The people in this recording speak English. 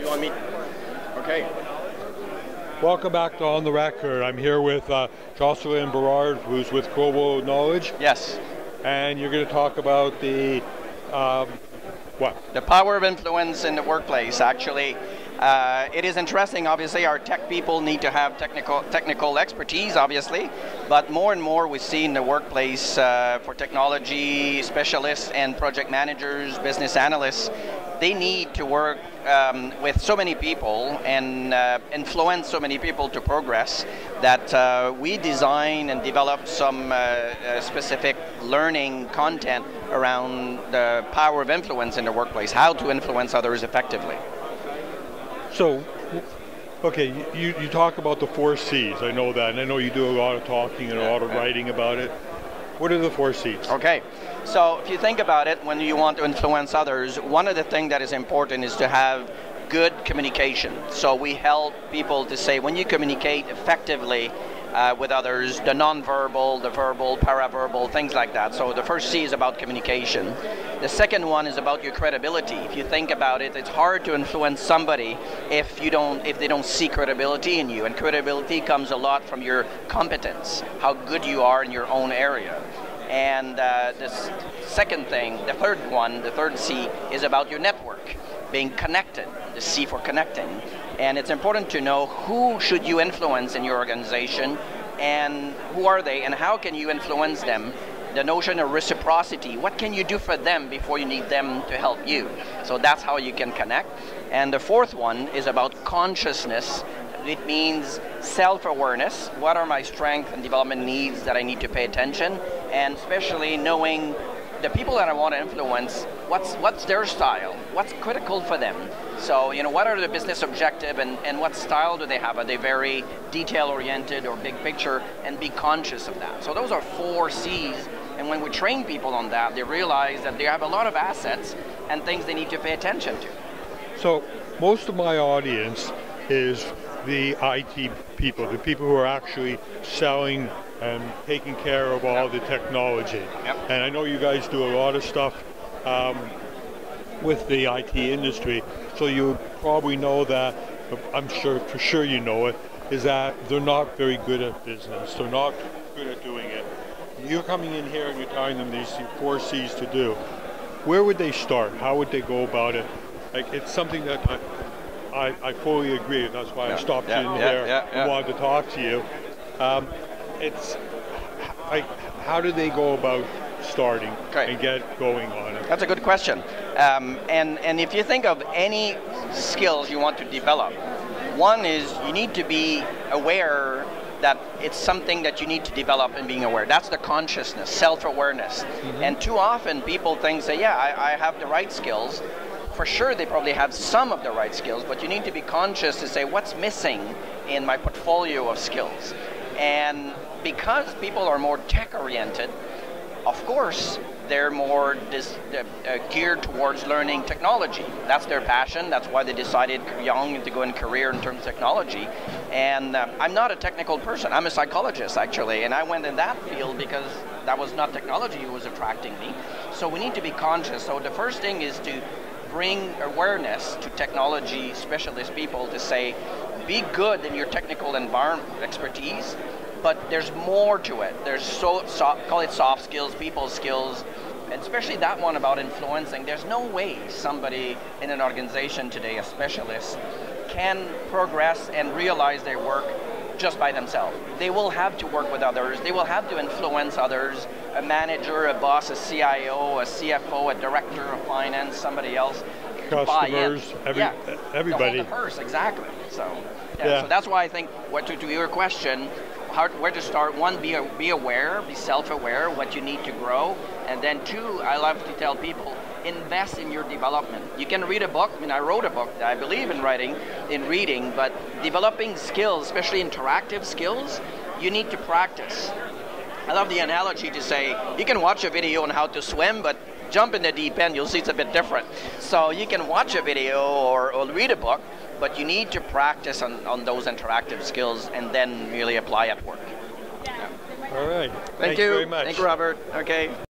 on me. Okay. Welcome back to On the Record. I'm here with Jocelyn Berard, who's with Global Knowledge. Yes. And you're going to talk about the, what? The power of influence in the workplace, actually. It is interesting, obviously, our tech people need to have technical expertise, obviously, but more and more we see in the workplace for technology specialists and project managers, business analysts, they need to work with so many people and influence so many people to progress that we design and develop some specific learning content around the power of influence in the workplace, how to influence others effectively. So, okay, you talk about the 4 C's, I know that, and I know you do a lot of talking and a lot of writing about it. What are the 4 C's? Okay, so if you think about it, when you want to influence others, one of the things that is important is to have good communication. So we help people to say, when you communicate effectively with others, the non-verbal, the verbal, paraverbal, things like that. So the first C is about communication. The second one is about your credibility. If you think about it, it's hard to influence somebody if they don't see credibility in you. And credibility comes a lot from your competence, how good you are in your own area. And the second thing, the third C is about your network, being connected, the C for connecting. And it's important to know who should you influence in your organization and who are they and how can you influence them. The notion of reciprocity, what can you do for them before you need them to help you? So that's how you can connect. And the fourth one is about consciousness. It means self-awareness. What are my strengths and development needs that I need to pay attention? And especially knowing the people that I want to influence, what's their style? What's critical for them? So, what are the business objective and what style do they have? Are they very detail-oriented or big picture? And be conscious of that. So those are 4 C's. And when we train people on that, they realize that they have a lot of assets and things they need to pay attention to. So most of my audience is the IT people, the people who are actually selling and taking care of all the technology. Yep. And I know you guys do a lot of stuff with the IT industry, so you probably know that, I'm sure for sure you know it, is that they're not very good at business. They're not good at doing it. You're coming in here and you're telling them these 4 C's to do. Where would they start? How would they go about it? Like, it's something that I fully agree. That's why I stopped you in here and wanted to talk to you. It's like, how do they go about starting and get going on it? That's a good question. And if you think of any skills you want to develop, one is you need to be aware that it's something that you need to develop and being aware. That's the consciousness, self-awareness. Mm-hmm. And too often people say, yeah, I have the right skills. For sure they probably have some of the right skills, but you need to be conscious to say, what's missing in my portfolio of skills? And because people are more tech-oriented, of course, they're more geared towards learning technology. That's their passion. That's why they decided young to go in career in terms of technology. And I'm not a technical person. I'm a psychologist, actually. And I went in that field because that was not technology that was attracting me. So we need to be conscious. So the first thing is to bring awareness to technology specialist people to say, be good in your technical environment expertise, but there's more to it. There's call it soft skills, people skills, and especially that one about influencing. There's no way somebody in an organization today, a specialist, can progress and realize their work just by themselves. They will have to work with others. They will have to influence others, a manager, a boss, a CIO, a CFO, a director of finance, somebody else. Customers, everybody. The whole purse, exactly. So that's why I think, to your question, where to start. One, be aware, be self-aware what you need to grow, and then 2, I love to tell people, invest in your development. You can read a book. I mean, I wrote a book. I believe in reading, but developing skills, especially interactive skills, you need to practice. I love the analogy to say, you can watch a video on how to swim, but jump in the deep end, you'll see it's a bit different. So you can watch a video or read a book, but you need to practice on those interactive skills and then really apply at work. All right. Thank you very much. Thank you, Robert. Okay.